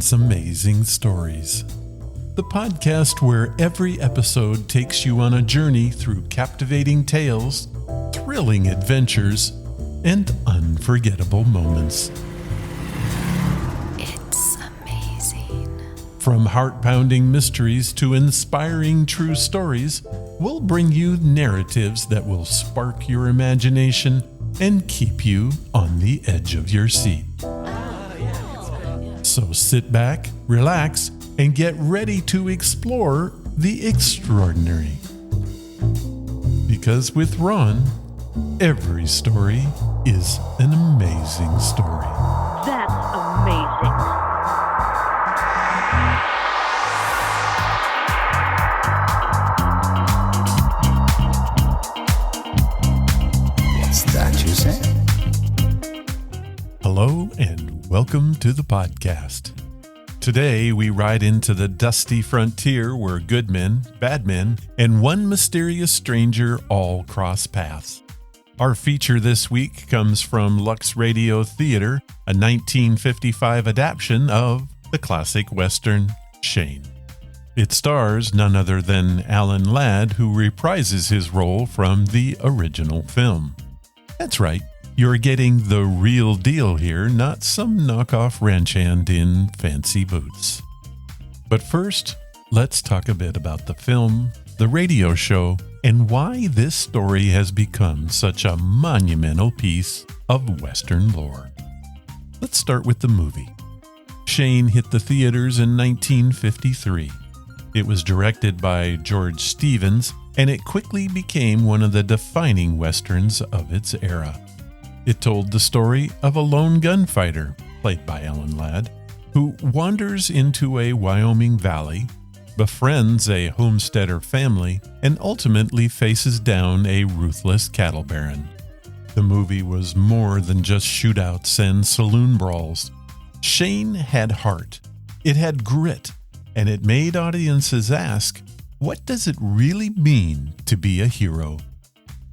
Ron's Amazing Stories, the podcast where every episode takes you on a journey through captivating tales, thrilling adventures, and unforgettable moments. It's amazing. From heart-pounding mysteries to inspiring true stories, we'll bring you narratives that will spark your imagination and keep you on the edge of your seat. So sit back, relax, and get ready to explore the extraordinary. Because with Ron, every story is an amazing story. That's amazing. Is that you say? Hello and welcome to the podcast. Today we ride into the dusty frontier where good men, bad men, and one mysterious stranger all cross paths. Our feature this week comes from Lux Radio Theater, a 1955 adaptation of the classic Western Shane. It stars none other than Alan Ladd, who reprises his role from the original film. That's right. You're getting the real deal here, not some knockoff ranch hand in fancy boots. But first, let's talk a bit about the film, the radio show, and why this story has become such a monumental piece of Western lore. Let's start with the movie. Shane hit the theaters in 1953. It was directed by George Stevens, and it quickly became one of the defining Westerns of its era. It told the story of a lone gunfighter, played by Alan Ladd, who wanders into a Wyoming valley, befriends a homesteader family, and ultimately faces down a ruthless cattle baron. The movie was more than just shootouts and saloon brawls. Shane had heart, it had grit, and it made audiences ask, what does it really mean to be a hero?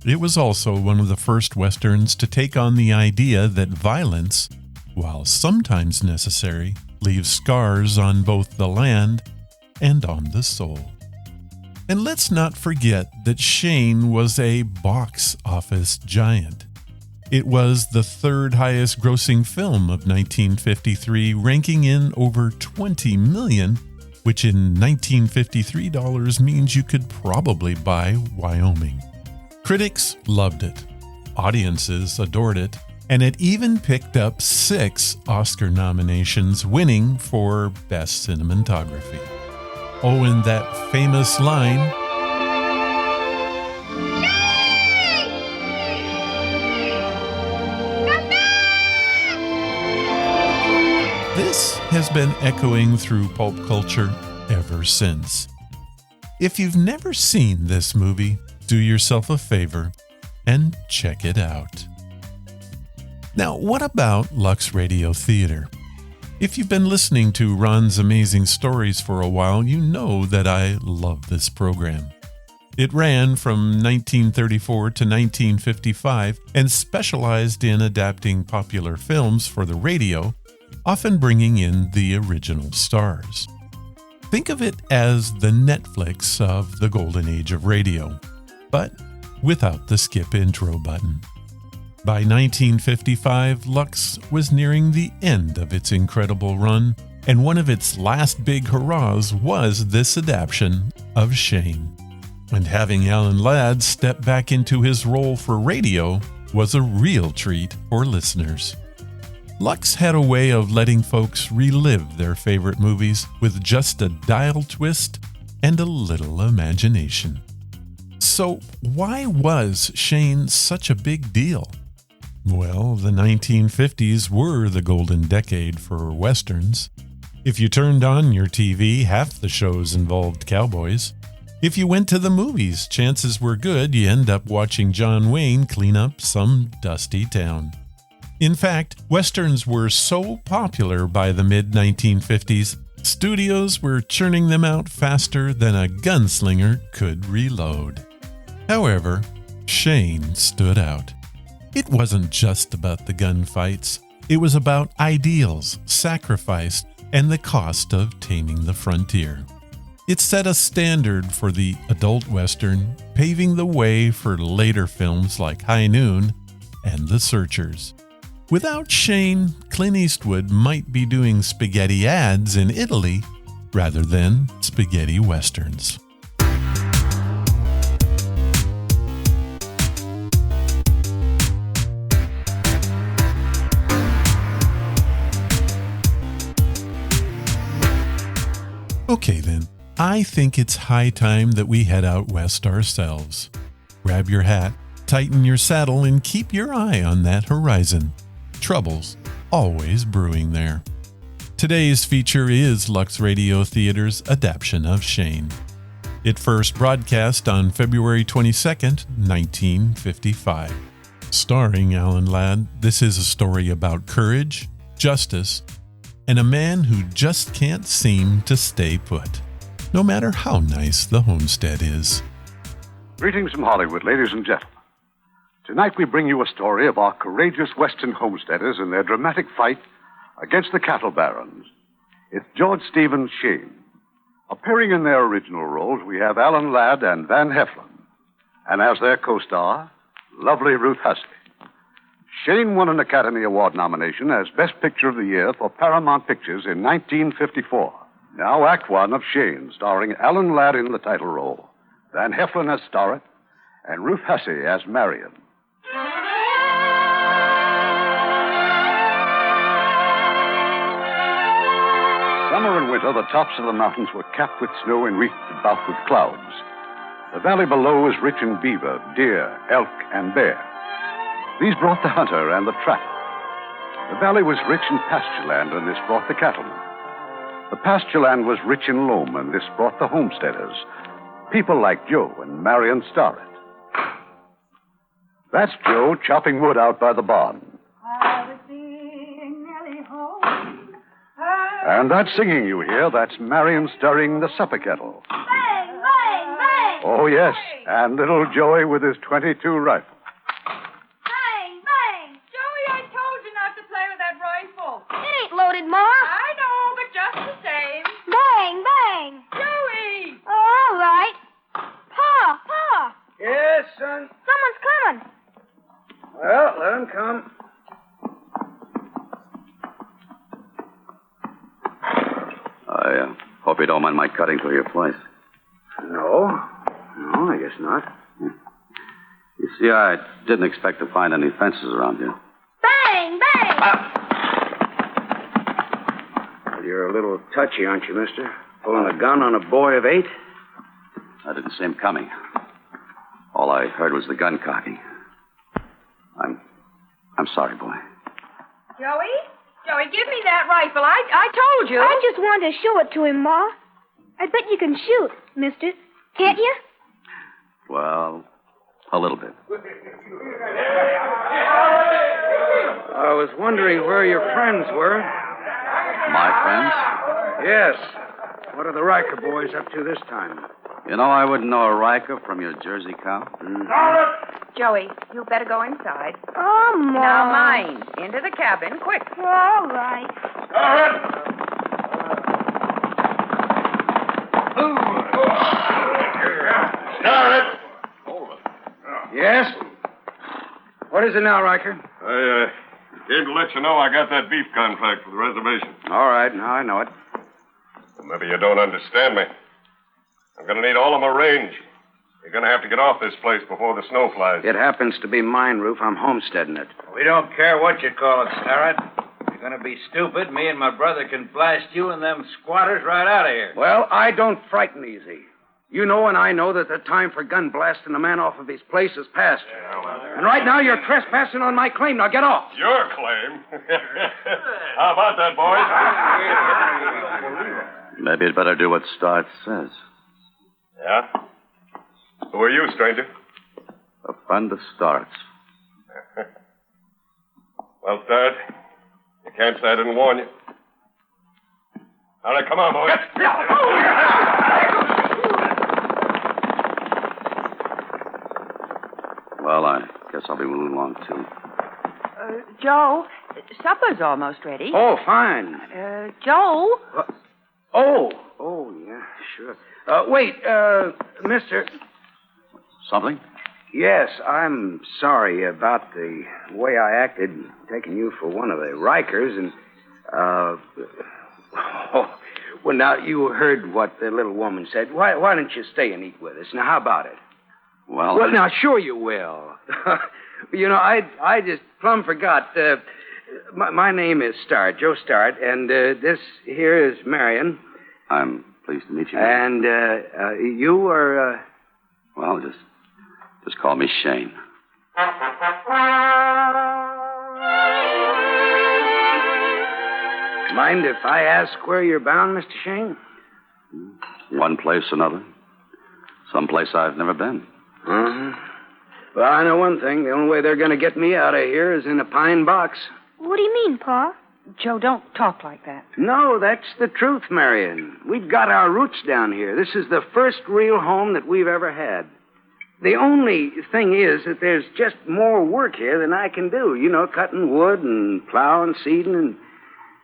It was also one of the first Westerns to take on the idea that violence, while sometimes necessary, leaves scars on both the land and on the soul. And let's not forget that Shane was a box office giant. It was the third highest grossing film of 1953, ranking in over $20 million, which in 1953 dollars means you could probably buy Wyoming. Critics loved it, audiences adored it, and it even picked up 6 Oscar nominations, winning for Best Cinematography. Oh, and that famous line, this has been echoing through pulp culture ever since. If you've never seen this movie, do yourself a favor and check it out. Now, what about Lux Radio Theater? If you've been listening to Ron's Amazing Stories for a while, you know that I love this program. It ran from 1934 to 1955 and specialized in adapting popular films for the radio, often bringing in the original stars. Think of it as the Netflix of the golden age of radio, but without the skip intro button. By 1955, Lux was nearing the end of its incredible run, and one of its last big hurrahs was this adaptation of Shane. And having Alan Ladd step back into his role for radio was a real treat for listeners. Lux had a way of letting folks relive their favorite movies with just a dial twist and a little imagination. So why was Shane such a big deal? Well, the 1950s were the golden decade for Westerns. If you turned on your TV, half the shows involved cowboys. If you went to the movies, chances were good you end up watching John Wayne clean up some dusty town. In fact, Westerns were so popular by the mid-1950s, studios were churning them out faster than a gunslinger could reload. However, Shane stood out. It wasn't just about the gunfights. It was about ideals, sacrifice, and the cost of taming the frontier. It set a standard for the adult Western, paving the way for later films like High Noon and The Searchers. Without Shane, Clint Eastwood might be doing spaghetti ads in Italy rather than spaghetti westerns. Okay then, I think it's high time that we head out west ourselves. Grab your hat, tighten your saddle, and keep your eye on that horizon. Trouble's always brewing there. Today's feature is Lux Radio Theater's adaptation of Shane. It first broadcast on February 22nd, 1955. Starring Alan Ladd, this is a story about courage, justice, and a man who just can't seem to stay put, no matter how nice the homestead is. Greetings from Hollywood, ladies and gentlemen. Tonight we bring you a story of our courageous Western homesteaders in their dramatic fight against the cattle barons. It's George Stephen's Shane. Appearing in their original roles, we have Alan Ladd and Van Heflin. And as their co-star, lovely Ruth Hussey. Shane won an Academy Award nomination as Best Picture of the Year for Paramount Pictures in 1954. Now Act One of Shane, starring Alan Ladd in the title role, Van Heflin as Starrett, and Ruth Hussey as Marion. Summer and winter, the tops of the mountains were capped with snow and wreathed about with clouds. The valley below was rich in beaver, deer, elk, and bear. These brought the hunter and the trapper. The valley was rich in pasture land, and this brought the cattlemen. The pasture land was rich in loam, and this brought the homesteaders, people like Joe and Marion Starrett. That's Joe chopping wood out by the barn. And that singing you hear, that's Marion stirring the supper kettle. Bang, bang, bang! Oh, yes, and little Joey with his .22 rifle. Bang, bang! Joey, I told you not to play with that rifle. It ain't loaded, Ma. I know, but just the same. Bang, bang. Joey! Oh, all right. Pa. Yes, son. Someone's coming. Well, let him come. I hope you don't mind my cutting through your place. No, I guess not. You see, I didn't expect to find any fences around here. Bang, bang. Well, you're a little touchy, aren't you, mister? Pulling a gun on a boy of 8? I didn't see him coming. All I heard was the gun cocking. I'm sorry, boy. Joey, give me that rifle. I told you. I just wanted to show it to him, Ma. I bet you can shoot, mister. Can't you? Well, a little bit. I was wondering where your friends were. My friends? Yes. What are the Riker boys up to this time? You know, I wouldn't know a Riker from your Jersey cow. Joey, you better go inside. Oh, Ma. Now, mind. Into the cabin, quick. All right. Yes? What is it now, Riker? I came to let you know I got that beef contract for the reservation. All right, now I know it. Well, maybe you don't understand me. I'm going to need all of my range. You're going to have to get off this place before the snow flies. It happens to be mine, Roof. I'm homesteading it. We don't care what you call it, Starrett. You're going to be stupid. Me and my brother can blast you and them squatters right out of here. Well, I don't frighten easy. You know and I know that the time for gun blasting a man off of his place is past. And right now you're trespassing on my claim. Now get off. Your claim? How about that, boys? Maybe you'd better do what Starrett says. Yeah? Who are you, stranger? A friend of Starrett's. Well, Starrett, you can't say I didn't warn you. All right, come on, boys. Well, I guess I'll be moving along, too. Joe, Supper's almost ready. Oh, fine. Joe? Oh, yeah, sure. Wait, mister. Something? Yes, I'm sorry about the way I acted, taking you for one of the Rikers, and, well, now, you heard what the little woman said. Why don't you stay and eat with us? Now, how about it? Well, Now, sure you will. You know, I just plumb forgot. My name is Start, Joe Start, and this here is Marion. I'm pleased to meet you. And you are... Well, just call me Shane. Mind if I ask where you're bound, Mr. Shane? One place, another. Someplace I've never been. Uh-huh. Well, I know one thing. The only way they're going to get me out of here is in a pine box. What do you mean, Pa? Joe, don't talk like that. No, that's the truth, Marion. We've got our roots down here. This is the first real home that we've ever had. The only thing is that there's just more work here than I can do. You know, cutting wood and plowing, seeding,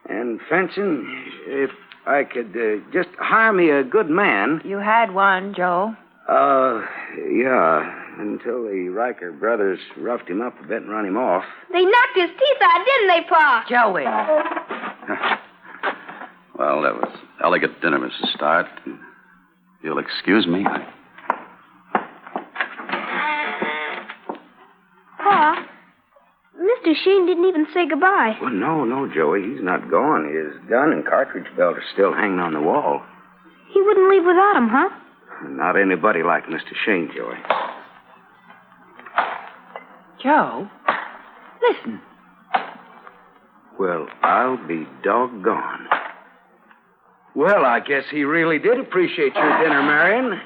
and fencing. If I could just hire me a good man. You had one, Joe. Yeah. Until the Riker brothers roughed him up a bit and run him off. They knocked his teeth out, didn't they, Pa? Joey. Well, that was elegant dinner, Mrs. Starr. You'll excuse me. Pa, Mr. Shane didn't even say goodbye. Well, no, Joey. He's not gone. His gun and cartridge belt are still hanging on the wall. He wouldn't leave without him, huh? Not anybody like Mr. Shane, Joey. Joe, listen. Well, I'll be doggone. Well, I guess he really did appreciate your dinner, Marion.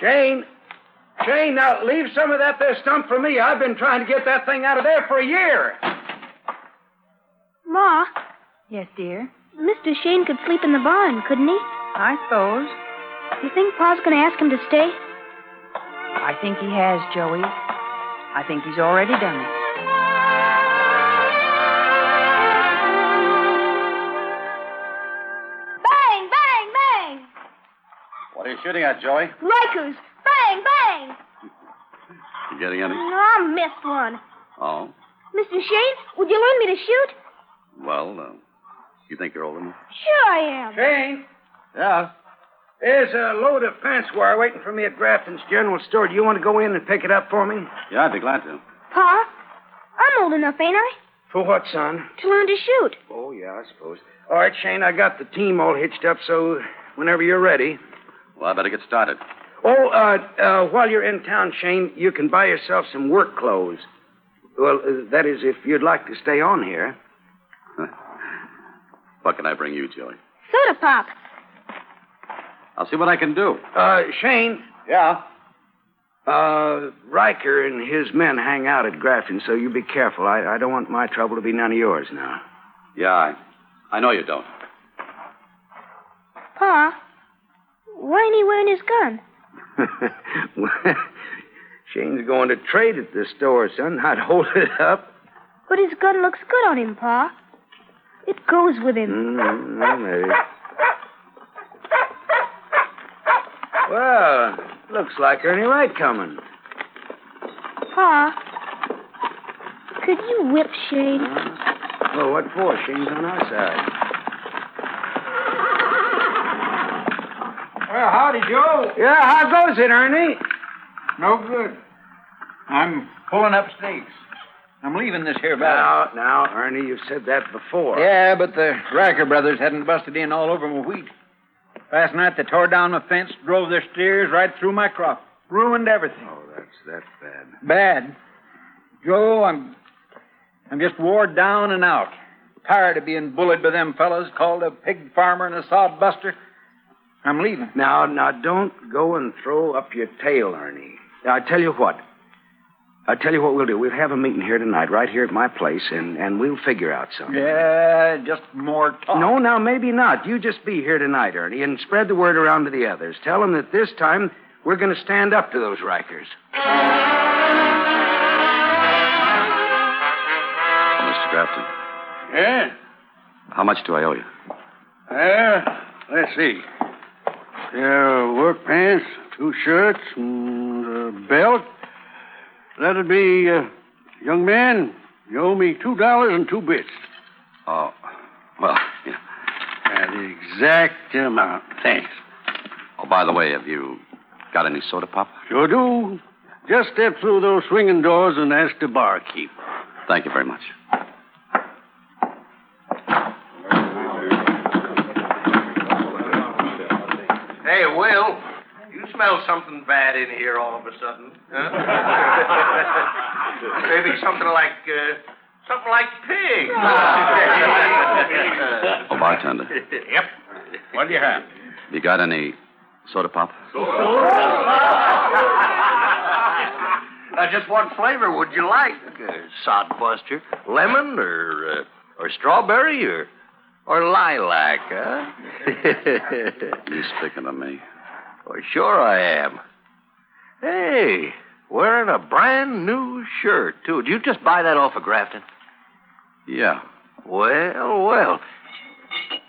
Shane, now leave some of that there stump for me. I've been trying to get that thing out of there for a year. Ma, Yes, dear? Mr. Shane could sleep in the barn, couldn't he? I suppose. You think Pa's going to ask him to stay? I think he has, Joey. I think he's already done it. Bang, bang, bang! What are you shooting at, Joey? Rikers! Bang, bang! You getting any? No, I missed one. Oh? Mr. Shane, would you learn me to shoot? Well, you think you're old enough? Sure I am. Shane, Yeah. there's a load of fence wire waiting for me at Grafton's General Store. Do you want to go in and pick it up for me? Yeah, I'd be glad to. Pa, I'm old enough, ain't I? For what, son? To learn to shoot. Oh, yeah, I suppose. All right, Shane, I got the team all hitched up, so whenever you're ready. Well, I better get started. Oh, while you're in town, Shane, you can buy yourself some work clothes. Well, that is, if you'd like to stay on here. What can I bring you, Joey? Soda pop. I'll see what I can do. Shane. Yeah? Riker and his men hang out at Grafton, so you be careful. I don't want my trouble to be none of yours now. Yeah, I know you don't. Pa, why ain't he wearing his gun? Well, Shane's going to trade at the store, son. I'd hold it up. But his gun looks good on him, Pa. It goes with him. Maybe. Well, looks like Ernie Wright coming. Pa, could you whip Shane? Well, what for? Shane's on our side. Well, howdy, Joe. Yeah, how goes it, Ernie? No good. I'm pulling up stakes. I'm leaving this here valley. Now, Ernie, you've said that before. Yeah, but the Riker brothers hadn't busted in all over my wheat. Last night they tore down my fence, drove their steers right through my crop. Ruined everything. Oh, that's bad. Bad. Joe, I'm just wore down and out. Tired of being bullied by them fellas, called a pig farmer and a sod buster. I'm leaving. Now, don't go and throw up your tail, Ernie. Now, I'll tell you what we'll do. We'll have a meeting here tonight, right here at my place, and we'll figure out something. Yeah, just more talk. No, now, maybe not. You just be here tonight, Ernie, and spread the word around to the others. Tell them that this time we're going to stand up to those Rikers. Grafton. Yeah? How much do I owe you? Let's see. Work pants, 2 shirts, and a belt. That'll be, young man, you owe me $2 and 2 bits. Oh, well, yeah. The exact amount. Thanks. Oh, by the way, have you got any soda pop? Sure do. Just step through those swinging doors and ask the barkeep. Thank you very much. Hey, Will, you smell something bad in here all of a sudden, huh? Maybe something like pig. Oh, bartender. Yep. What do you have? You got any soda pop? Just what flavor would you like? Sodbuster, lemon, or strawberry, or lilac, huh? You speaking to me? Well, sure I am. Hey, wearing a brand new shirt, too. Did you just buy that off of Grafton? Yeah. Well.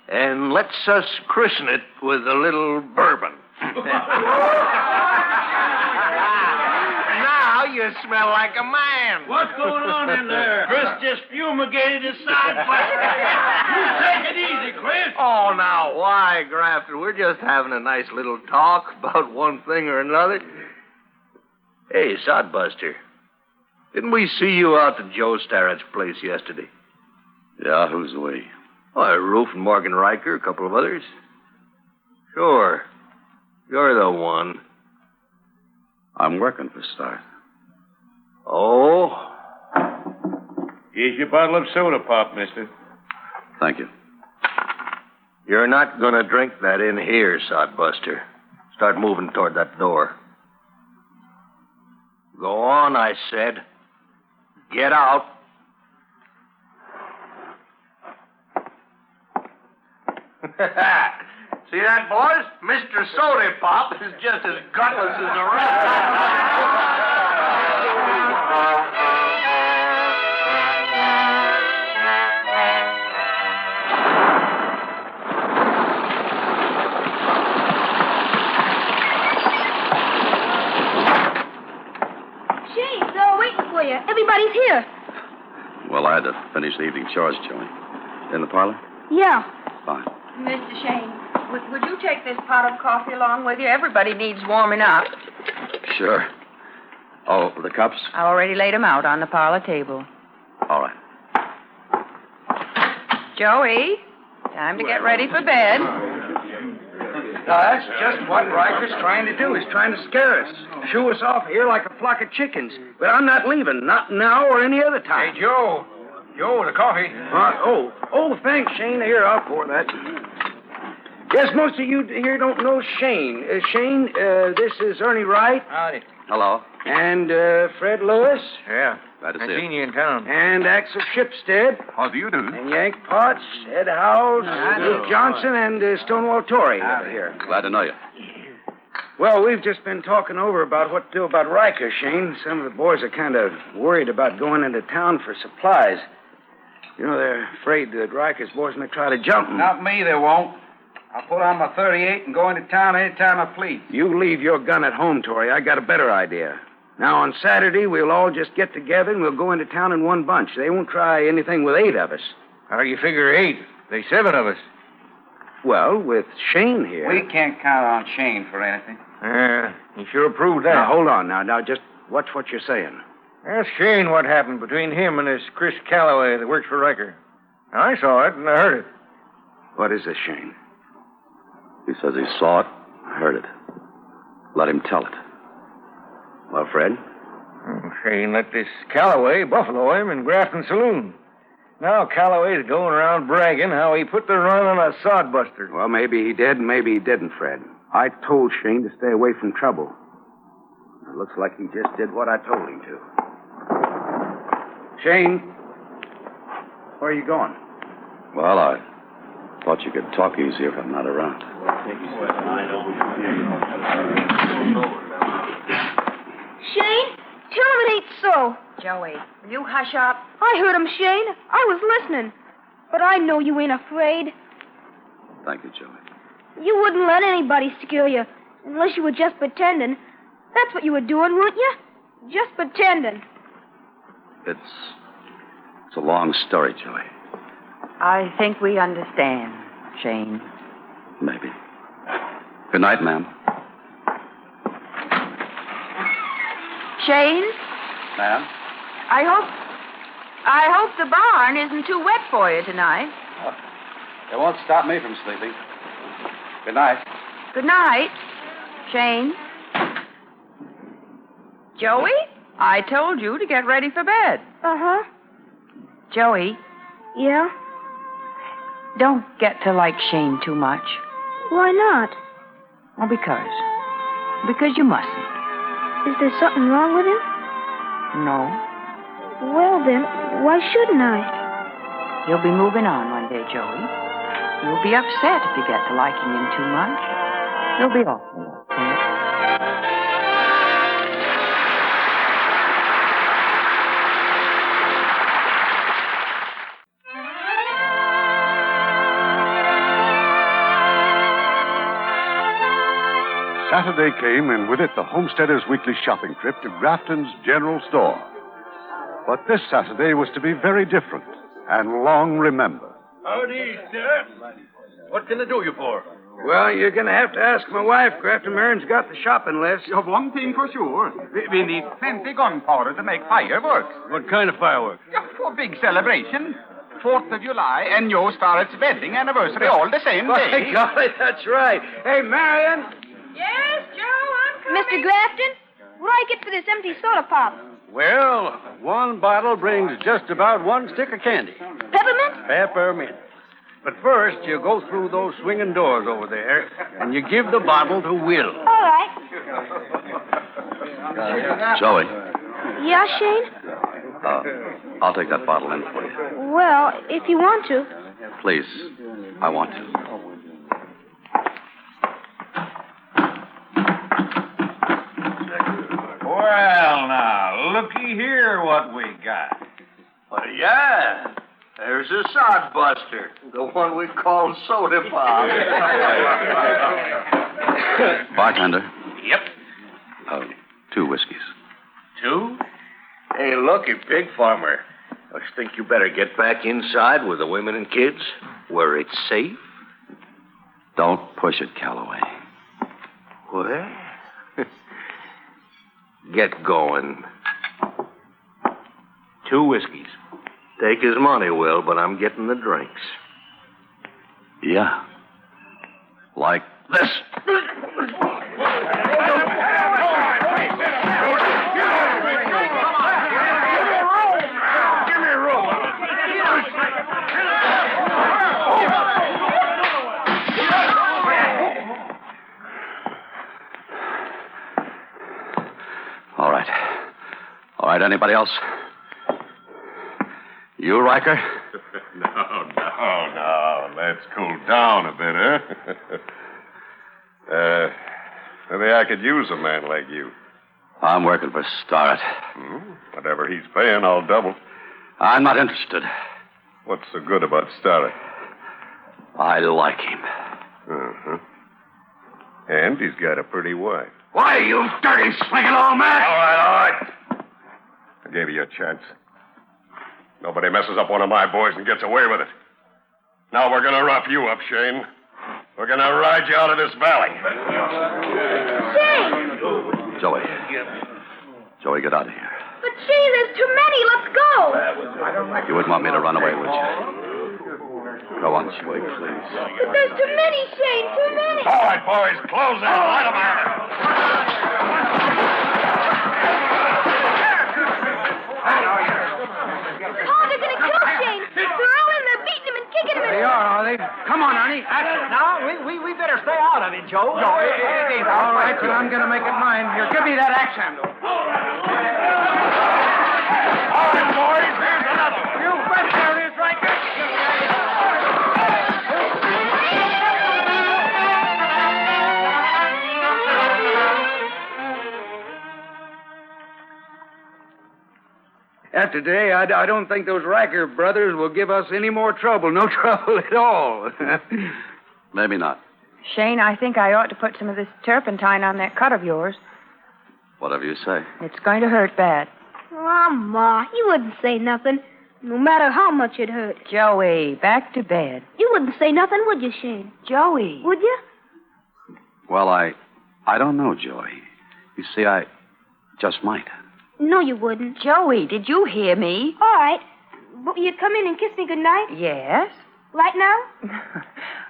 And let's us christen it with a little bourbon. Now you smell like a man. What's going on in there? Chris just fumigated his side. You take it easy, Chris. Oh, now, why, Grafton? We're just having a nice little talk about one thing or another. Hey, Sodbuster, didn't we see you out to Joe Starrett's place yesterday? Yeah, who's we? Oh, Roof and Morgan Riker, a couple of others. Sure. You're the one. I'm working for Starrett. Oh? Here's your bottle of soda pop, mister. Thank you. You're not going to drink that in here, Sodbuster. Start moving toward that door. Go on, I said. Get out. See that, boys? Mr. Soda Pop is just as gutless as the rest. Shane, they're all waiting for you. Everybody's here. Well, I had to finish the evening chores, Joey. In the parlor? Yeah. Fine. Mr. Shane, would you take this pot of coffee along with you? Everybody needs warming up. Sure. Oh, the cups? I already laid them out on the parlor table. All right. Joey, time to get ready for bed. That's just what Riker's trying to do. He's trying to scare us. Shoo us off here like a flock of chickens. But I'm not leaving. Not now or any other time. Hey, Joe. Joe, the coffee. Thanks, Shane. Here, I'll pour that. Guess most of you here don't know Shane. Shane, this is Ernie Wright. Howdy. Hello. And Fred Lewis. Yeah. Glad to see I you. seen you in town. And Axel Shipstead. How do you do? And Yank Potts, Ed Howells, Luke Johnson, and Stonewall Torrey over here. Glad to know you. Well, we've just been talking over about what to do about Riker, Shane. Some of the boys are kind of worried about going into town for supplies. You know, they're afraid that Riker's boys may try to jump him. Not me, they won't. I'll put on my 38 and go into town any time I please. You leave your gun at home, Torrey. I got a better idea. Now, on Saturday, we'll all just get together and we'll go into town in one bunch. They won't try anything with 8 of us. How do you figure 8? There's 7 of us. Well, with Shane here... We can't count on Shane for anything. You sure proved that. Now, hold on. Now, just watch what you're saying. Ask Shane what happened between him and this Chris Calloway that works for Riker. I saw it and I heard it. What is this, Shane? He says he saw it, heard it. Let him tell it. Well, Fred? Shane let this Calloway buffalo him in Grafton Saloon. Now Calloway's going around bragging how he put the run on a sodbuster. Well, maybe he did and maybe he didn't, Fred. I told Shane to stay away from trouble. It looks like he just did what I told him to. Shane, where are you going? Well, I thought you could talk easier if I'm not around. Shane, tell him it ain't so. Joey, will you hush up? I heard him, Shane. I was listening. But I know you ain't afraid. Thank you, Joey. You wouldn't let anybody scare you, unless you were just pretending. That's what you were doing, weren't you? Just pretending. It's a long story, Joey. I think we understand, Shane. Maybe. Good night, ma'am. Shane, Ma'am? I hope the barn isn't too wet for you tonight. It won't stop me from sleeping. Good night. Good night, Shane. Joey, I told you to get ready for bed. Uh-huh. Joey, Yeah? don't get to like Shane too much. Why not? Well, because you mustn't. Is there something wrong with him? No. Well, then, why shouldn't I? You'll be moving on one day, Joey. You'll be upset if you get to liking him too much. You'll be awful upset. Saturday came, and with it the homesteaders' weekly shopping trip to Grafton's General Store. But this Saturday was to be very different and long remembered. Howdy, sir. What can I do you for? Well, you're going to have to ask my wife. Grafton Marin's got the shopping list. Of one thing for sure. We need plenty gunpowder to make fireworks. What kind of fireworks? For big celebration. 4th of July and your Starrett's wedding anniversary all the same day. By golly, that's right. Hey, Marion. Yes, Joe, I'm Mr. Grafton, what do I get for this empty soda pop? Well, one bottle brings just about one stick of candy. Peppermint? Peppermint. But first, you go through those swinging doors over there, and you give the bottle to Will. All right. Joey, Yeah, Shane? I'll take that bottle in for you. Well, if you want to. Please, I want to. Well, now, looky here what we got. Well, yeah. There's a sodbuster, the one we call soda pop. Bartender. Yep. 2 whiskeys. 2? Hey, looky, pig farmer. I think you better get back inside with the women and kids, where it's safe. Don't push it, Calloway. What? Get going. 2 whiskeys. Take his money, Will, but I'm getting the drinks. Yeah. Like this. All right, anybody else? You, Riker? No. Let's cool down a bit, huh? Maybe I could use a man like you. I'm working for Starrett. Whatever he's paying, I'll double. I'm not interested. What's so good about Starrett? I like him. Uh-huh. And he's got a pretty wife. Why, you dirty, slinging old man? All right. I gave you a chance. Nobody messes up one of my boys and gets away with it. Now we're going to rough you up, Shane. We're going to ride you out of this valley. Shane! Joey, get out of here. But, Shane, there's too many. Let's go. You wouldn't want me to run away, would you? Go on, Joey, please. But there's too many, Shane. Too many. All right, boys, close in. Light 'em out. Oh, they're going to kill Shane. They're all in there beating him and kicking him. They are they? Come on, Arnie. Now, we better stay out of it, Joe. No, it ain't all right, but I'm going to make it mine. Here, give me that axe handle. All right, boys, here's another one. You bet there is, Riker. After today, I don't think those Riker brothers will give us any more trouble. No trouble at all. Maybe not. Shane, I think I ought to put some of this turpentine on that cut of yours. Whatever you say. It's going to hurt bad. Oh, Ma, you wouldn't say nothing, no matter how much it hurt. Joey, back to bed. You wouldn't say nothing, would you, Shane? Joey. Would you? Well, I don't know, Joey. You see, I just might. No, you wouldn't. Joey, did you hear me? All right. But will you come in and kiss me goodnight? Yes. Right now?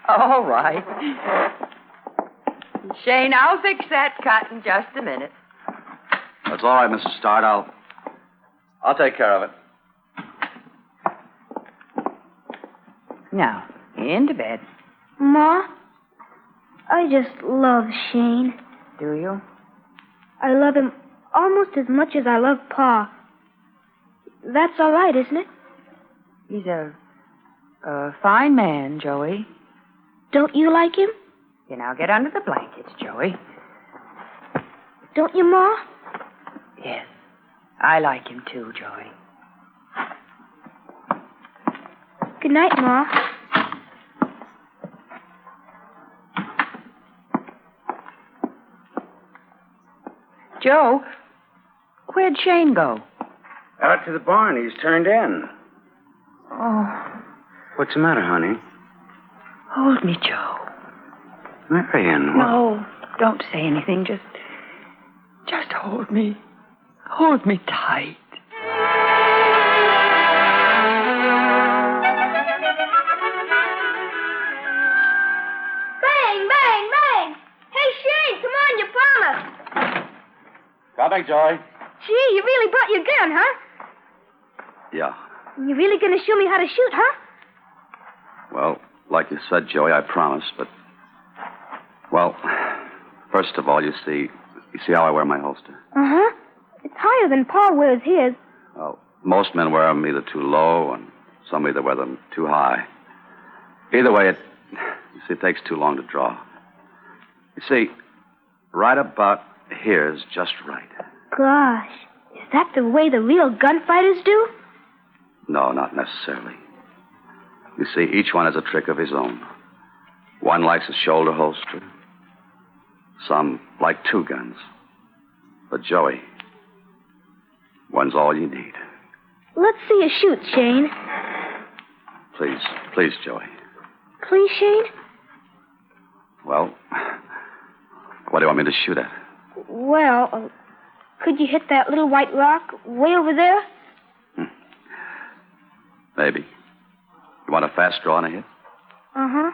All right. Shane, I'll fix that cut in just a minute. That's all right, Mrs. Start. I'll take care of it. Now, into bed. Ma, I just love Shane. Do you? I love him almost as much as I love Pa. That's all right, isn't it? He's a fine man, Joey. Don't you like him? You now get under the blankets, Joey. Don't you, Ma? Yes. I like him too, Joey. Good night, Ma. Joe, where'd Shane go? Out to the barn. He's turned in. Oh. What's the matter, honey? Hold me, Joe. Marion. No, don't say anything. Just hold me. Hold me tight. Bang, bang, bang. Hey, Shane, come on, you promised. Coming, Joey. Gee, you really brought your gun, huh? Yeah. You really going to show me how to shoot, huh? Well, like you said, Joey, I promised, but... Well, first of all, you see how I wear my holster? Uh-huh. It's higher than Pa wears his. Well, most men wear them either too low, and some either wear them too high. Either way, it takes too long to draw. You see, right about here is just right. Gosh, is that the way the real gunfighters do? No, not necessarily. You see, each one has a trick of his own. One likes a shoulder holster. Some like two guns. But, Joey, one's all you need. Let's see you shoot, Shane. Please, Joey. Please, Shane? Well, what do you want me to shoot at? Well, could you hit that little white rock way over there? Maybe. You want a fast draw and a hit? Uh-huh.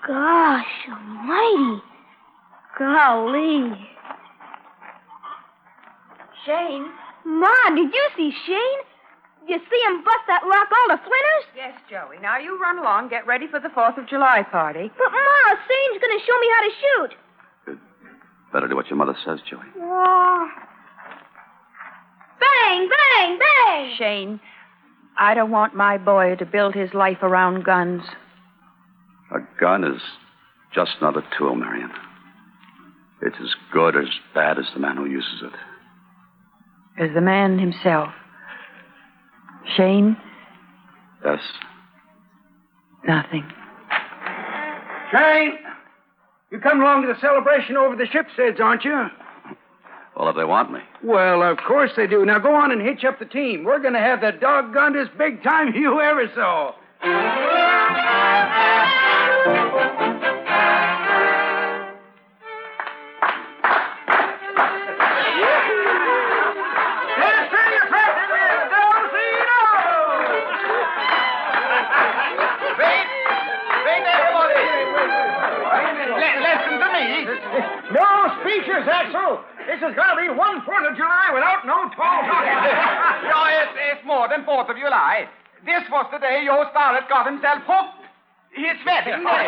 Gosh almighty. Golly. Shane? Ma, did you see Shane? Did you see him bust that rock all to splinters? Yes, Joey. Now you run along, get ready for the 4th of July party. But, Ma, Shane's going to show me how to shoot. Good. Better do what your mother says, Joey. Oh. Bang, bang, bang! Shane, I don't want my boy to build his life around guns. A gun is just another tool, Marion. It's as good or as bad as the man who uses it. As the man himself. Shane? Yes? Nothing. Shane, you come along to the celebration over the ship's heads, aren't you? Well, if they want me. Well, of course they do. Now go on and hitch up the team. We're going to have the doggonedest big time you ever saw. Listen to me. No speeches, Axel. This is going to be one 4th of July without no tall talking. No, it's more than 4th of July. This was the day your starlet got himself hooked. His wedding day.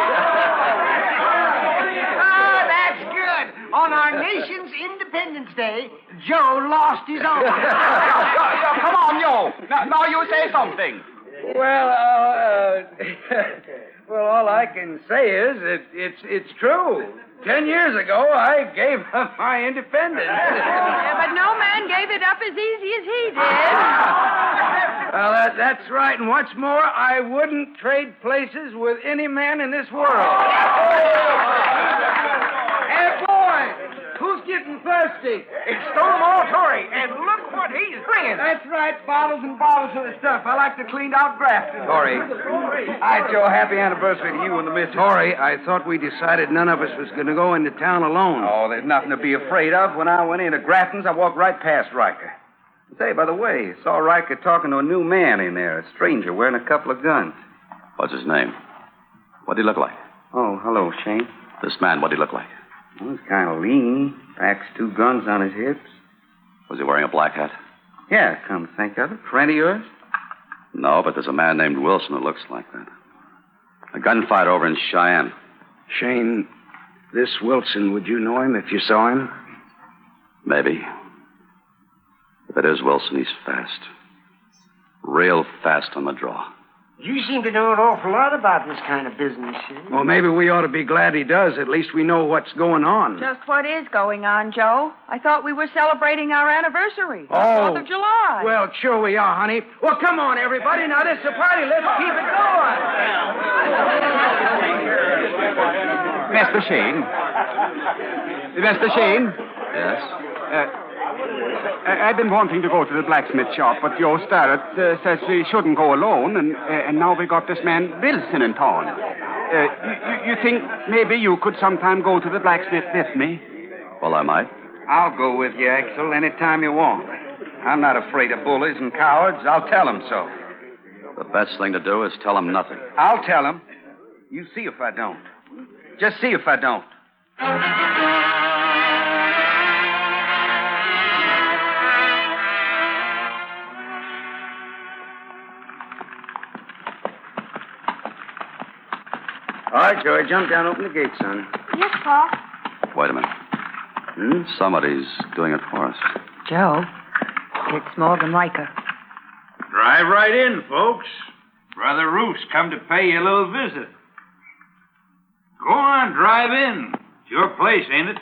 Ah, that's good. On our nation's Independence Day, Joe lost his own. Come on, Joe. Now you say something. Well, Well, all I can say is it's true. 10 years ago, I gave up my independence. Yeah, but no man gave it up as easy as he did. Well, that's right. And what's more, I wouldn't trade places with any man in this world. Hey, boys, who's getting thirsty? It's Stonewall Tory, and look what he's bringing. That's right, bottles and bottles of the stuff. I like the cleaned out draft. Tory. Hi, Joe. Happy anniversary to you and the missus. Tory, I thought we decided none of us was going to go into town alone. Oh, there's nothing to be afraid of. When I went into Grafton's, I walked right past Riker. Say, by the way, saw Riker talking to a new man in there, a stranger wearing a couple of guns. What's his name? What'd he look like? Oh, hello, Shane. This man, what'd he look like? Well, he's kind of lean. Packs 2 guns on his hips. Was he wearing a black hat? Yeah, come to think of it. Friend of yours? No, but there's a man named Wilson who looks like that. A gunfighter over in Cheyenne. Shane, this Wilson, would you know him if you saw him? Maybe. If it is Wilson, he's fast. Real fast on the draw. You seem to know an awful lot about this kind of business, Shane. Well, maybe we ought to be glad he does. At least we know what's going on. Just what is going on, Joe? I thought we were celebrating our anniversary. Oh. 4th of July. Well, sure we are, honey. Well, come on, everybody. Now, this is a party. Let's keep it going. Mr. Shane. Mr. Shane? Yes? I've been wanting to go to the blacksmith shop, but Joe Starrett says we shouldn't go alone, and now we got this man Wilson in town. You think maybe you could sometime go to the blacksmith with me? Well, I might. I'll go with you, Axel, any time you want. I'm not afraid of bullies and cowards. I'll tell them so. The best thing to do is tell him nothing. I'll tell them. You see if I don't. Just see if I don't. All right, Joey, jump down, open the gate, son. Yes, Pa. Wait a minute. Somebody's doing it for us. Joe, it's Morgan Riker. Drive right in, folks. Brother Roof's come to pay you a little visit. Go on, drive in. It's your place, ain't it?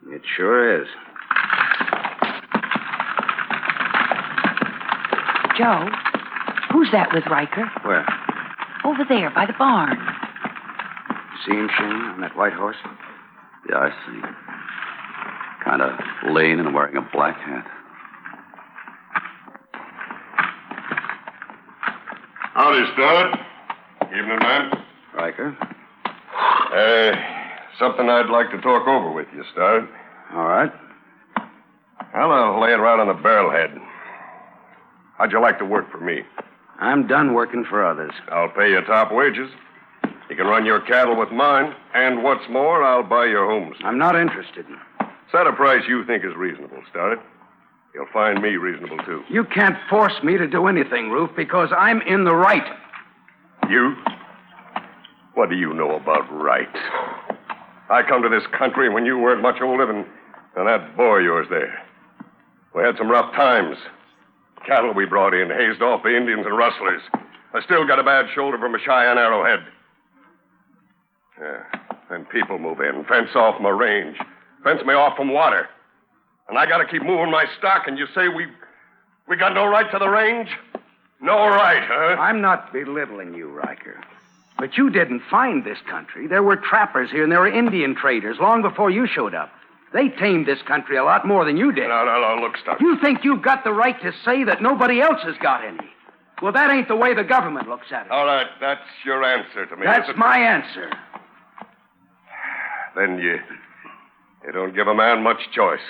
It sure is. Joe, who's that with Riker? Where? Over there, by the barn. See him, Shane, on that white horse? Yeah, I see. Kind of lean and wearing a black hat. Howdy, Stud. Evening, man. Riker. Something I'd like to talk over with you, Stud. All right. I'll lay it right on the barrelhead. How'd you like to work for me? I'm done working for others. I'll pay you top wages. You can run your cattle with mine, and what's more, I'll buy your homes. I'm not interested. Set a price you think is reasonable, Stud. You'll find me reasonable, too. You can't force me to do anything, Roof, because I'm in the right. You? What do you know about right? I come to this country when you weren't much older than that boy of yours there. We had some rough times. Cattle we brought in, hazed off the Indians and rustlers. I still got a bad shoulder from a Cheyenne arrowhead. Yeah, then people move in, fence off my range, fence me off from water. And I got to keep moving my stock, and you say we got no right to the range? No right, huh? I'm not belittling you, Riker. But you didn't find this country. There were trappers here, and there were Indian traders long before you showed up. They tamed this country a lot more than you did. No, look, Stuck. You think you've got the right to say that nobody else has got any. Well, that ain't the way the government looks at it. All right, that's your answer to me. That's my answer. Then you don't give a man much choice.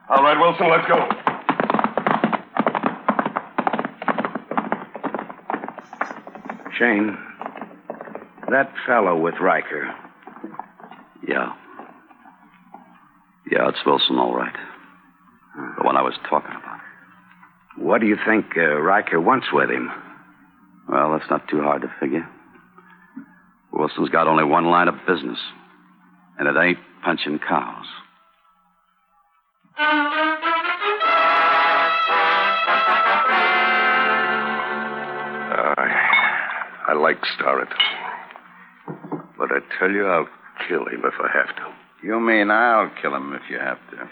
All right, Wilson, let's go. Shane, that fellow with Riker. Yeah. Yeah, it's Wilson, all right. The one I was talking about. What do you think Riker wants with him? Well, that's not too hard to figure. Wilson's got only one line of business, and it ain't punching cows. I like Starrett. But I tell you, I'll kill him if I have to. You mean I'll kill him if you have to?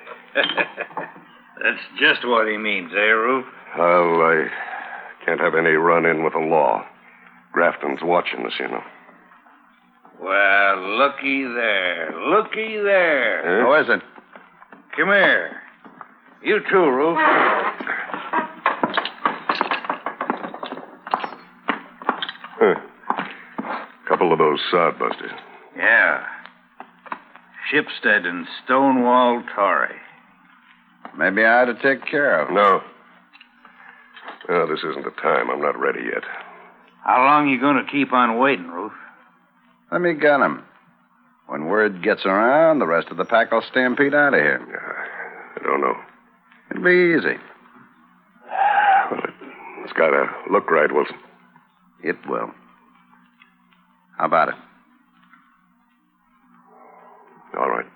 That's just what he means, eh, Roof? I can't have any run-in with the law. Grafton's watching us, you know. Well, looky there. Looky there. Who is it? Come here. You too, Roof. Couple of those sodbusters. Yeah. Shipstead and Stonewall Torrey. Maybe I ought to take care of him. No. No, this isn't the time. I'm not ready yet. How long you going to keep on waiting, Roof? Let me get him. When word gets around, the rest of the pack will stampede out of here. I don't know. It'll be easy. Well, it's got to look right, Wilson. It will. How about it? All right.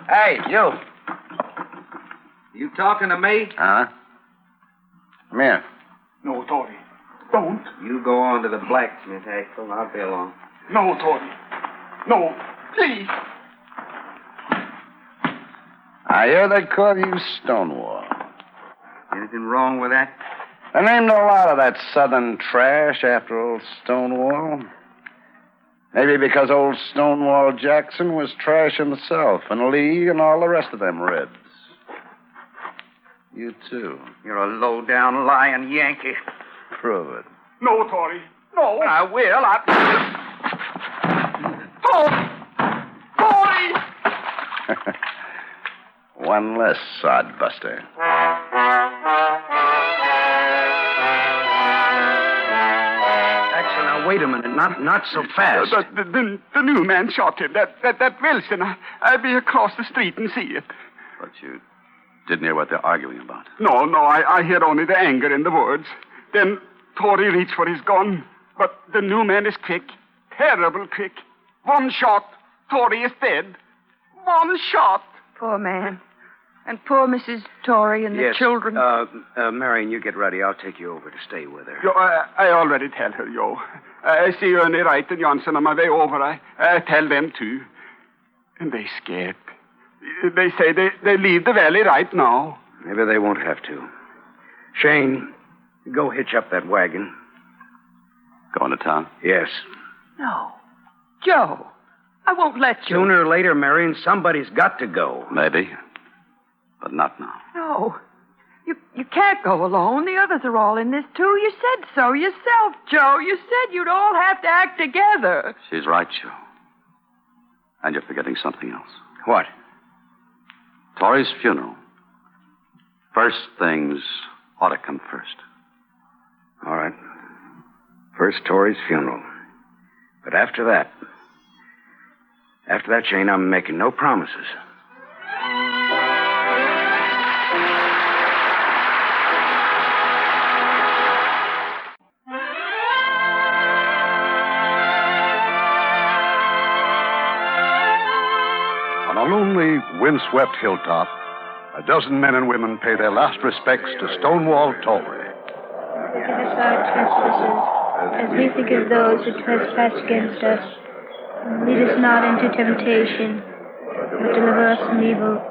Hey, you. You talking to me? Huh? Come here. No, Tory. Don't. You go on to the blacksmith, Axel, and I'll be along. No, Tory. No, please. I hear they call you Stonewall. Anything wrong with that? They named a lot of that southern trash after old Stonewall. Maybe because old Stonewall Jackson was trash himself, and Lee and all the rest of them Reds. You too. You're a low-down lying Yankee. Prove it. No, Tory. No. I will. Tory! One less sodbuster. Axel, now wait a minute. Not so fast. The new man shot him. That Wilson. I'll be across the street and see it. But you didn't hear what they're arguing about. No, I hear only the anger in the words. Then Tory reached for his gun. But the new man is quick. Terrible quick. One shot. Tory is dead. One shot. Poor man. And poor Mrs. Tory and the children. Marion, you get ready. I'll take you over to stay with her. Yo, I already tell her, yo. I see Ernie Wright and Johnson on my way over. I tell them, too. And they scared. They say they leave the valley right now. Maybe they won't have to. Shane, go hitch up that wagon. Going to town? Yes. No. Joe, I won't let you. Sooner or later, Marion, somebody's got to go. Maybe. But not now. No. You can't go alone. The others are all in this, too. You said so yourself, Joe. You said you'd all have to act together. She's right, Joe. And you're forgetting something else. What? Torrey's funeral. First things ought to come first. All right. First Torrey's funeral. But after that, Shane, I'm making no promises. On a lonely, windswept hilltop, a dozen men and women pay their last respects to Stonewall Torrey. Forgive us our trespasses, as we forgive those who trespass against us. And lead us not into temptation, but deliver us from evil.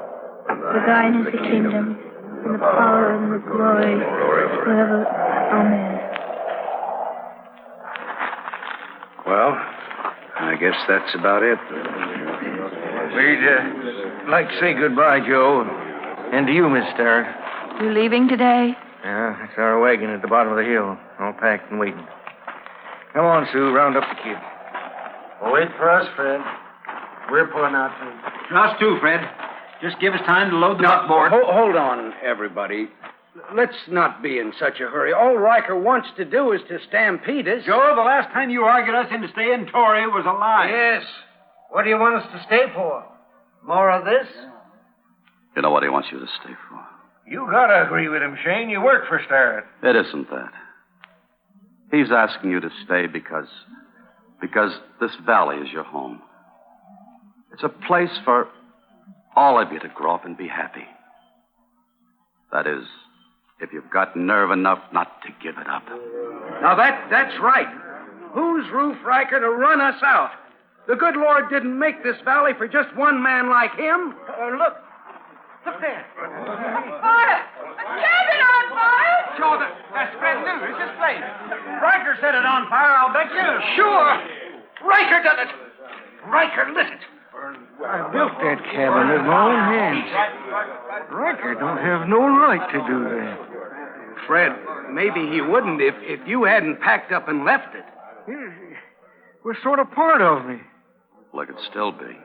For thine is the kingdom, and the power, and the glory, forever. Amen. Well, I guess that's about it. We'd like to say goodbye, Joe. And to you, Miss Starrett. You leaving today? Yeah, it's our wagon at the bottom of the hill, all packed and waiting. Come on, Sue, round up the kid. Wait for us, Fred. We're pulling out too. Us too, Fred. Just give us time to load the buckboard. Hold on, everybody. Let's not be in such a hurry. All Riker wants to do is to stampede us. Joe, the last time you argued us into staying Tory was a lie. Yes. What do you want us to stay for? More of this? You know what he wants you to stay for. You gotta agree with him, Shane. You work for Starrett. It isn't that. He's asking you to stay because this valley is your home. It's a place for all of you to grow up and be happy. That is, if you've got nerve enough not to give it up. Now, that's right. Who's Roof Riker to run us out? The good Lord didn't make this valley for just one man like him. Look. Look there. Fire! A cabin on fire! Sure, that's brand new. It's this place. Riker set it on fire, I'll bet you. Sure. Riker done it. Riker lit it. I built that cabin with my own hands. Riker don't have no right to do that. Fred, maybe he wouldn't if you hadn't packed up and left it. We're sort of part of me. Well, it could still be.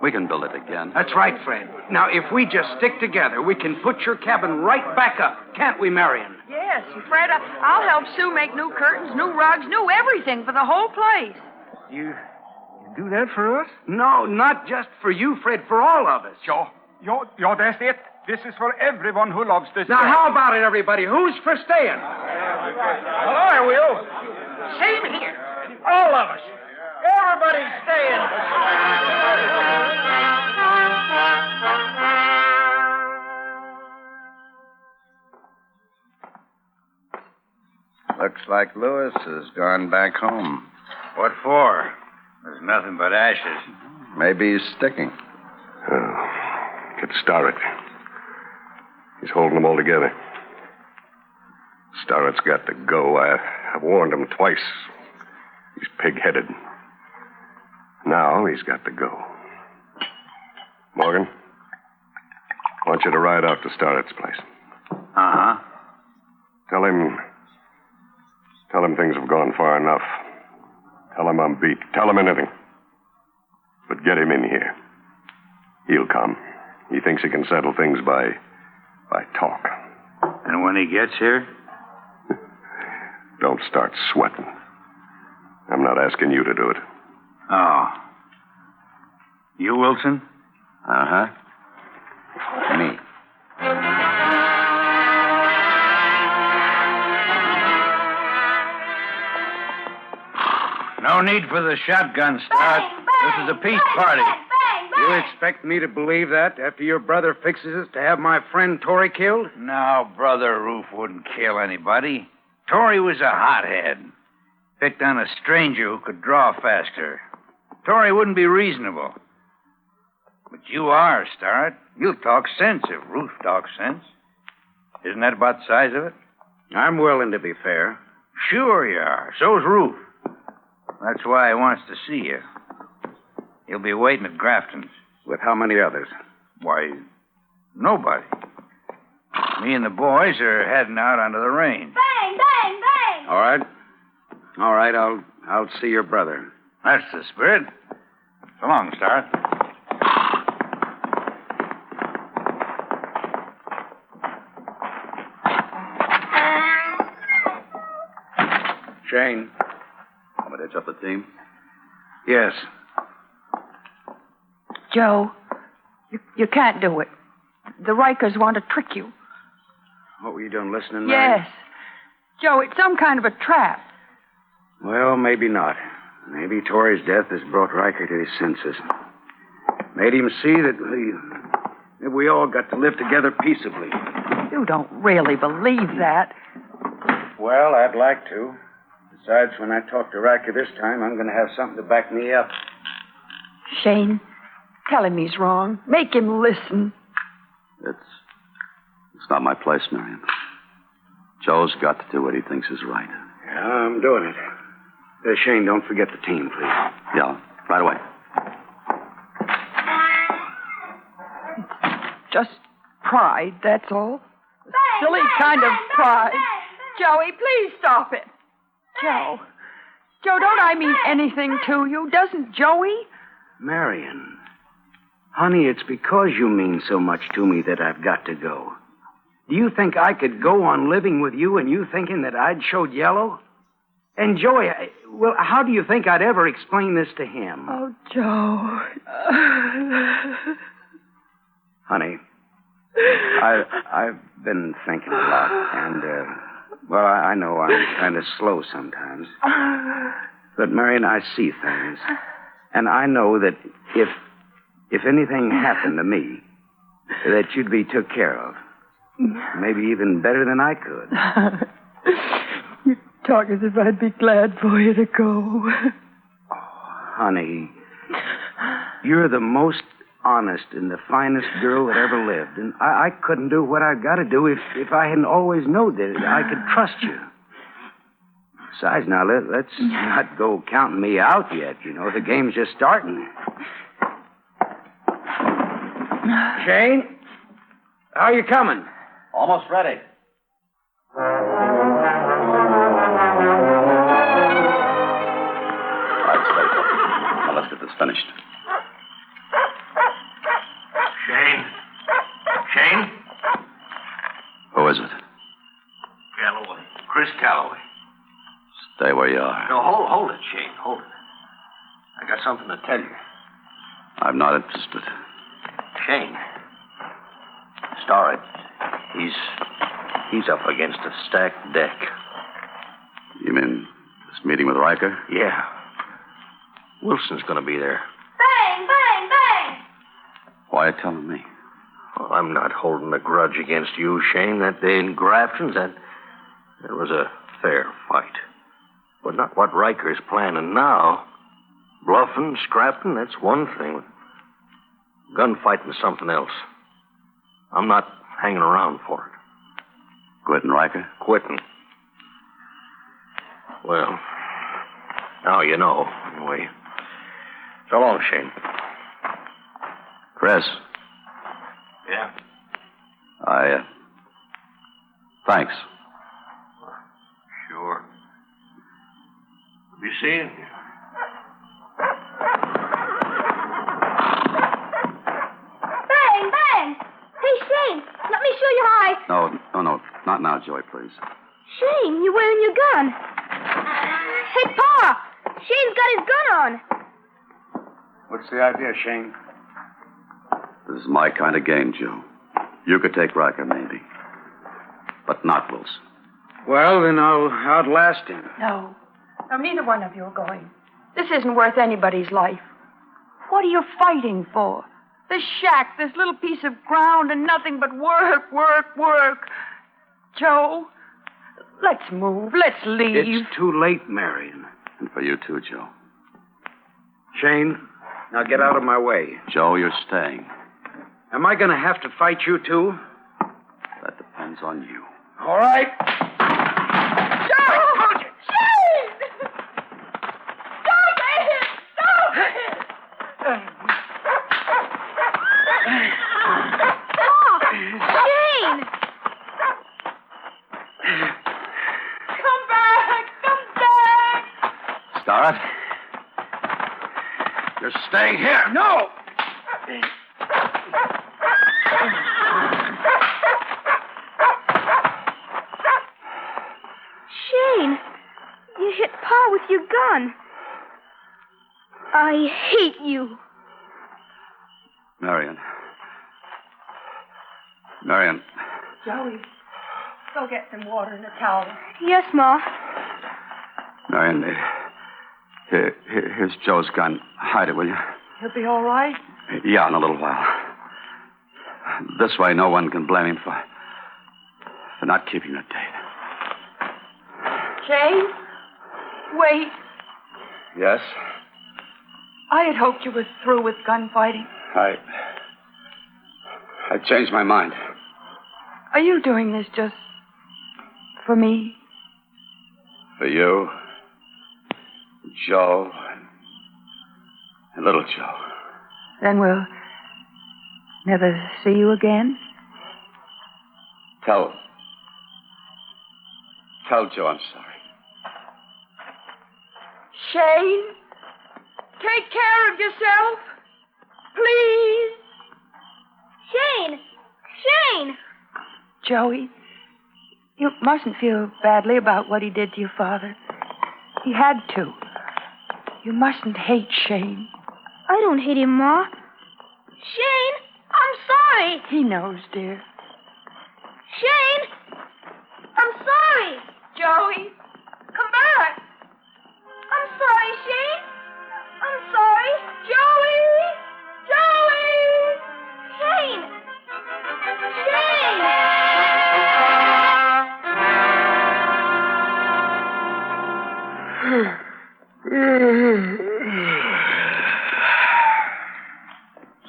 We can build it again. That's right, Fred. Now, if we just stick together, we can put your cabin right back up. Can't we, Marion? Yes, and Fred, I'll help Sue make new curtains, new rugs, new everything for the whole place. You do that for us? No, not just for you, Fred, for all of us. Joe, that's it. This is for everyone who loves this. Now, how about it, everybody? Who's for staying? Well, I will. Same here. All of us. Everybody's staying. Looks like Lewis has gone back home. What for? There's nothing but ashes. Maybe he's sticking. Get Starrett. He's holding them all together. Starrett's got to go. I've warned him twice. He's pig-headed. Now he's got to go. Morgan, I want you to ride out to Starrett's place. Uh-huh. Tell him things have gone far enough. Tell him I'm beat. Tell him anything. But get him in here. He'll come. He thinks he can settle things by talk. And when he gets here? Don't start sweating. I'm not asking you to do it. Oh. You, Wilson? Uh-huh. Me. No need for the shotgun start. This is a peace party. You expect me to believe that after your brother fixes us to have my friend Torrey killed? No, Brother Roof wouldn't kill anybody. Torrey was a hothead. Picked on a stranger who could draw faster. Torrey wouldn't be reasonable. But you are, Starrett. You'll talk sense if Roof talks sense. Isn't that about the size of it? I'm willing to be fair. Sure you are. So's Roof. That's why he wants to see you. He'll be waiting at Grafton's. With how many others? Why, nobody. Me and the boys are heading out onto the range. Bang, bang, bang! All right, I'll see your brother. That's the spirit. So long, Starrett. Shane. Want me to hitch up the team? Yes. Joe, you can't do it. The Rikers want to trick you. What were you doing, listening, Mary? Yes. Joe, it's some kind of a trap. Well, maybe not. Maybe Torrey's death has brought Riker to his senses. Made him see that we all got to live together peaceably. You don't really believe that. Well, I'd like to. Besides, when I talk to Riker this time, I'm going to have something to back me up. Shane, tell him he's wrong. Make him listen. It's not my place, Marion. Joe's got to do what he thinks is right. Yeah, I'm doing it. Shane, don't forget the team, please. Yeah, right away. Just pride, that's all. A silly kind of pride. Joey, please stop it. Joe, don't I mean anything to you? Doesn't Joey? Marion. Honey, it's because you mean so much to me that I've got to go. Do you think I could go on living with you and you thinking that I'd showed yellow? And Joey, well, how do you think I'd ever explain this to him? Oh, Joe. Honey, I've been thinking a lot, and, well, I know I'm kind of slow sometimes. But, Marion, I see things. And I know that if anything happened to me, that you'd be took care of. Maybe even better than I could. You talk as if I'd be glad for you to go. Honey, you're the most honest and the finest girl that ever lived. And I couldn't do what I've got to do if I hadn't always known that I could trust you. Besides, now, let's not go counting me out yet. You know, the game's just starting. Shane, how you coming? Almost ready. Right, Staples. Now let's get this finished. Shane? Who is it? Calloway. Chris Calloway. Stay where you are. No, hold it, Shane. Hold it. I got something to tell you. I'm not interested. Shane. Starrett, he's up against a stacked deck. You mean this meeting with Riker? Yeah. Wilson's going to be there. Bang, bang, bang! Why are you telling me? Well, I'm not holding a grudge against you, Shane. That day in Grafton's, that was a fair fight. But not what Riker's planning now. Bluffing, scrapping, that's one thing. Gunfighting's something else. I'm not hanging around for it. Quitting Riker? Quitting. Well, now you know, anyway. So long, Shane. Chris. Yeah? Thanks. Sure. Be seeing you. Bang, bang! Hey, Shane, let me show you how I... No. Not now, Joey, please. Shane, you're wearing your gun. Hey, Pa! Shane's got his gun on. What's the idea, Shane? This is my kind of game, Joe. You could take Riker, maybe. But not Wilson. Well, then I'll outlast him. No, neither one of you are going. This isn't worth anybody's life. What are you fighting for? This shack, this little piece of ground, and nothing but work, work, work. Joe, let's move. Let's leave. It's too late, Marion. And for you too, Joe. Shane, now get out of my way. Joe, you're staying. Am I going to have to fight you, too? That depends on you. All right. Joe! Shane! Stop it! Stop it! Stop! Shane! Come back! Come back! Starrett? You're staying here. No! Shane, you hit Pa with your gun. I hate you. Marion. Joey, go get some water and a towel. Yes, Ma. Marion, here's Joe's gun. Hide it, will you? He'll be all right. Yeah, in a little while. This way, no one can blame him for not keeping the date. Shane, wait. Yes? I had hoped you were through with gunfighting. I changed my mind. Are you doing this just for me? For you, Joe, and little Joe. Then we'll never see you again? Tell Joe I'm sorry. Shane, take care of yourself. Please. Shane! Shane! Joey, you mustn't feel badly about what he did to your father. He had to. You mustn't hate Shane. I don't hate him, Ma. Shane, I'm sorry. He knows, dear. Shane, I'm sorry. Joey, come back. I'm sorry, Shane. I'm sorry. Joey! Joey! Shane! Shane!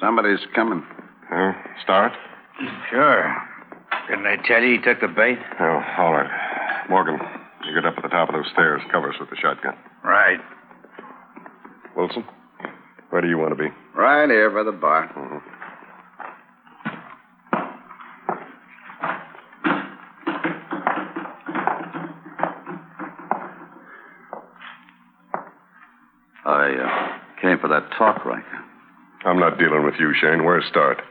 Somebody's coming. Start? Sure. Didn't I tell you he took the bait? Oh, all right. Morgan, you get up at the top of those stairs. Cover us with the shotgun. Right. Wilson, where do you want to be? Right here by the bar. Mm-hmm. I came for that talk, Riker. I'm not dealing with you, Shane. Where's Start?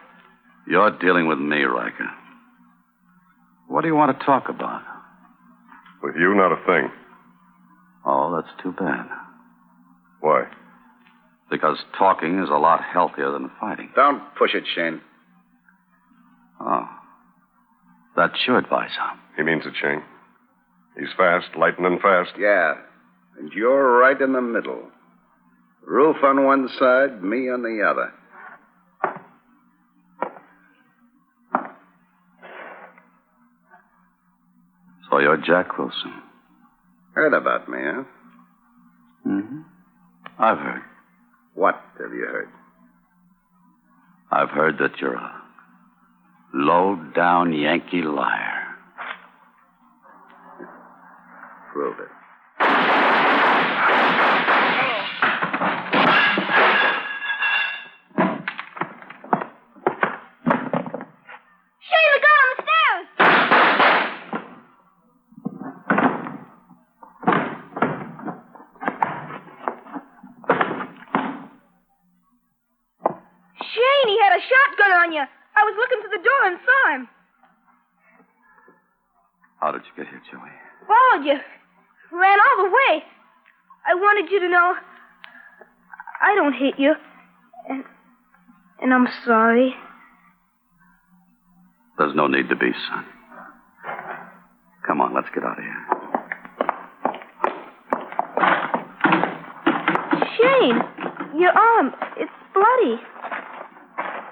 You're dealing with me, Riker. What do you want to talk about? With you, not a thing. Oh, that's too bad. Why? Because talking is a lot healthier than fighting. Don't push it, Shane. Oh. That's your advice, huh? He means it, Shane. He's fast, lightning fast. Yeah. And you're right in the middle. Roof on one side, me on the other. So you're Jack Wilson. Heard about me, huh? Mm-hmm. I've heard. What have you heard? I've heard that you're a low-down Yankee liar. Prove it. I was looking through the door and saw him. How did you get here, Joey? Followed you. Ran all the way. I wanted you to know I don't hate you. And I'm sorry. There's no need to be, son. Come on, let's get out of here. Shane, your arm, it's bloody.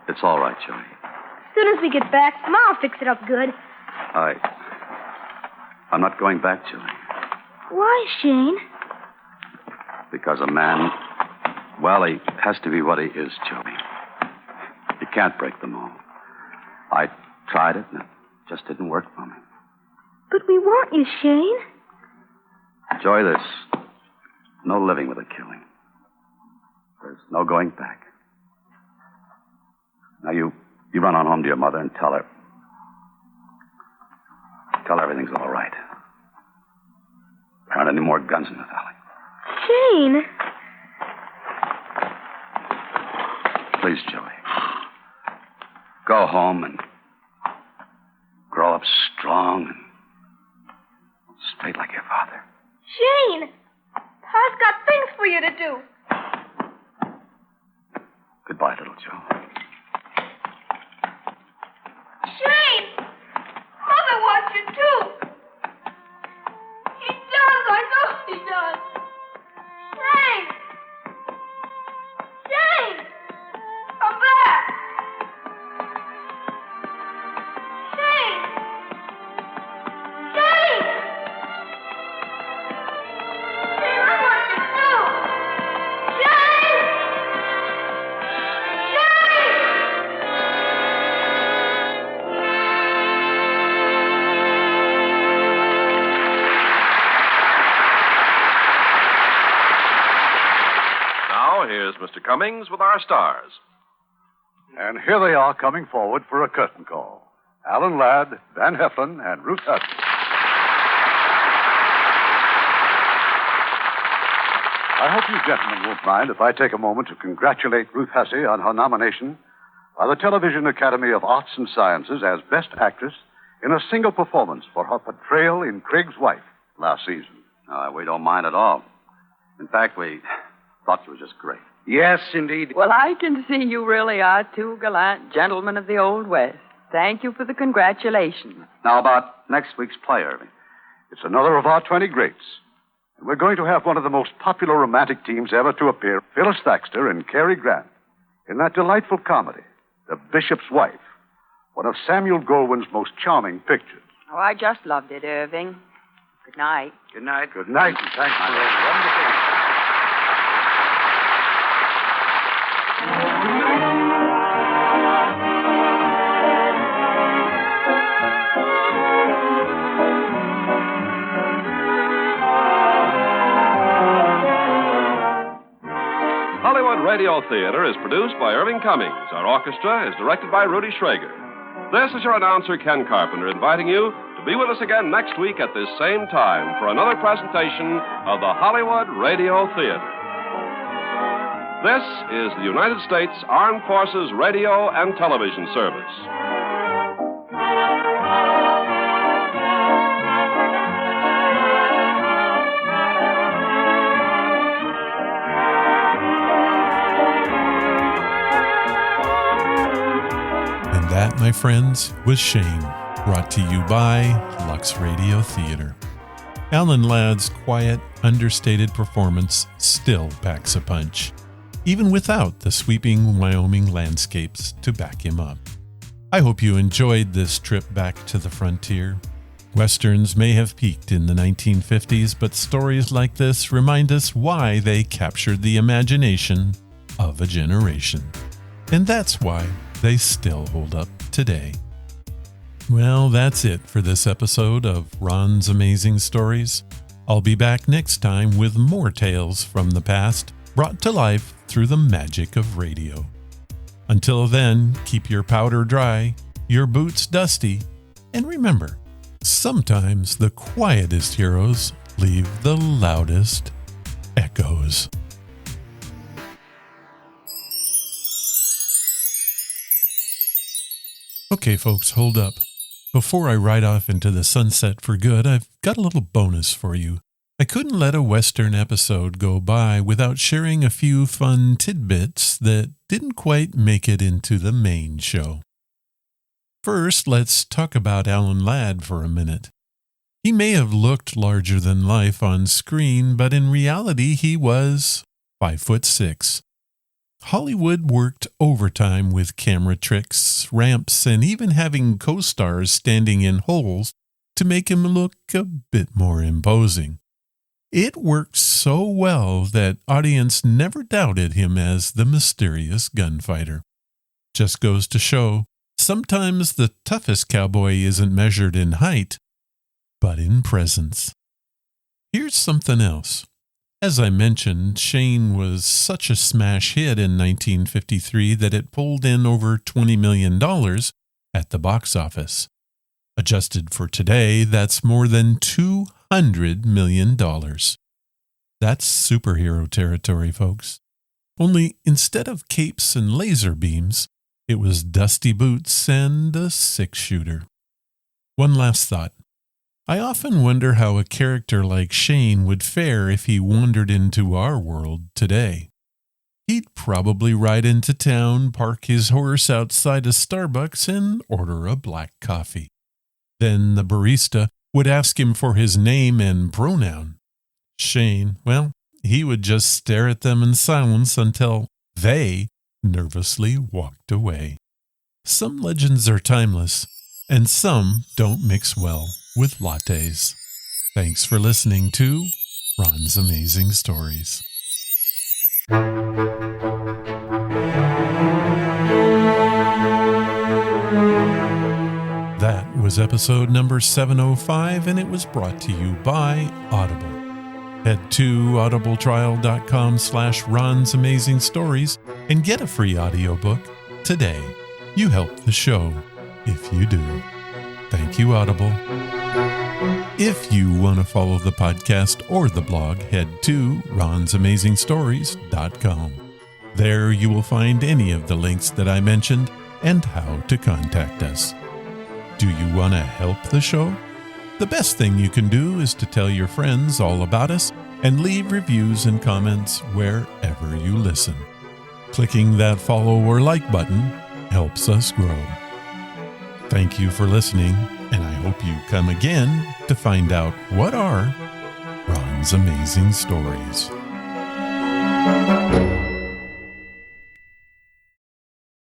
It's all right, Joey. As soon as we get back, Ma'll fix it up good. I'm not going back, Joey. Why, Shane? Because a man, well, he has to be what he is, Joey. You can't break the mold. I tried it, and it just didn't work for me. But we want you, Shane. Joey, there's no living with a killing. There's no going back. Now, you run on home to your mother and tell her. Tell her everything's all right. There aren't any more guns in the valley. Shane. Please, Joey. Go home and grow up strong and straight like your father. Shane. Pa's got things for you to do. Goodbye, little Joe. Shane! Mother wants you, too. He does. I know he does. Shane! Shane! Come back! Shane! Shane! Shane, I want you, too. Shane! Here's Mr. Cummings with our stars. And here they are coming forward for a curtain call. Alan Ladd, Van Heflin, and Ruth Hussey. I hope you gentlemen won't mind if I take a moment to congratulate Ruth Hussey on her nomination by the Television Academy of Arts and Sciences as Best Actress in a single performance for her portrayal in Craig's Wife last season. We don't mind at all. In fact, we thought she was just great. Yes, indeed. Well, I can see you really are two gallant gentlemen of the Old West. Thank you for the congratulations. Now, about next week's play, Irving. It's another of our 20 greats. And we're going to have one of the most popular romantic teams ever to appear, Phyllis Thaxter and Cary Grant, in that delightful comedy, The Bishop's Wife, one of Samuel Goldwyn's most charming pictures. Oh, I just loved it, Irving. Good night. Good night. Good night, and thanks for a wonderful... Hollywood Radio Theater is produced by Irving Cummings. Our orchestra is directed by Rudy Schrager. This is your announcer, Ken Carpenter, inviting you to be with us again next week at this same time for another presentation of the Hollywood Radio Theater. This is the United States Armed Forces Radio and Television Service. That, my friends, was Shane, brought to you by Lux Radio Theater. Alan Ladd's quiet, understated performance still packs a punch, even without the sweeping Wyoming landscapes to back him up. I hope you enjoyed this trip back to the frontier. Westerns may have peaked in the 1950s, but stories like this remind us why they captured the imagination of a generation. And that's why they still hold up today. Well, that's it for this episode of Ron's Amazing Stories. I'll be back next time with more tales from the past, brought to life through the magic of radio. Until then, keep your powder dry, your boots dusty, and remember, sometimes the quietest heroes leave the loudest echoes. Okay, folks, hold up. Before I ride off into the sunset for good, I've got a little bonus for you. I couldn't let a Western episode go by without sharing a few fun tidbits that didn't quite make it into the main show. First, let's talk about Alan Ladd for a minute. He may have looked larger than life on screen, but in reality he was 5'6". Hollywood worked overtime with camera tricks, ramps, and even having co-stars standing in holes to make him look a bit more imposing. It worked so well that audience never doubted him as the mysterious gunfighter. Just goes to show, sometimes the toughest cowboy isn't measured in height, but in presence. Here's something else. As I mentioned, Shane was such a smash hit in 1953 that it pulled in over $20 million at the box office. Adjusted for today, that's more than $200 million. That's superhero territory, folks. Only instead of capes and laser beams, it was dusty boots and a six-shooter. One last thought. I often wonder how a character like Shane would fare if he wandered into our world today. He'd probably ride into town, park his horse outside a Starbucks, and order a black coffee. Then the barista would ask him for his name and pronoun. Shane, well, he would just stare at them in silence until they nervously walked away. Some legends are timeless, and some don't mix well with lattes. Thanks for listening to Ron's Amazing Stories. That was episode number 705, and it was brought to you by Audible. Head to audibletrial.com/Ron's Amazing Stories and get a free audiobook today. You help the show if you do. Thank you, Audible. If you want to follow the podcast or the blog, head to ronsamazingstories.com. There you will find any of the links that I mentioned and how to contact us. Do you want to help the show? The best thing you can do is to tell your friends all about us and leave reviews and comments wherever you listen. Clicking that follow or like button helps us grow. Thank you for listening, and I hope you come again to find out what are Ron's Amazing Stories.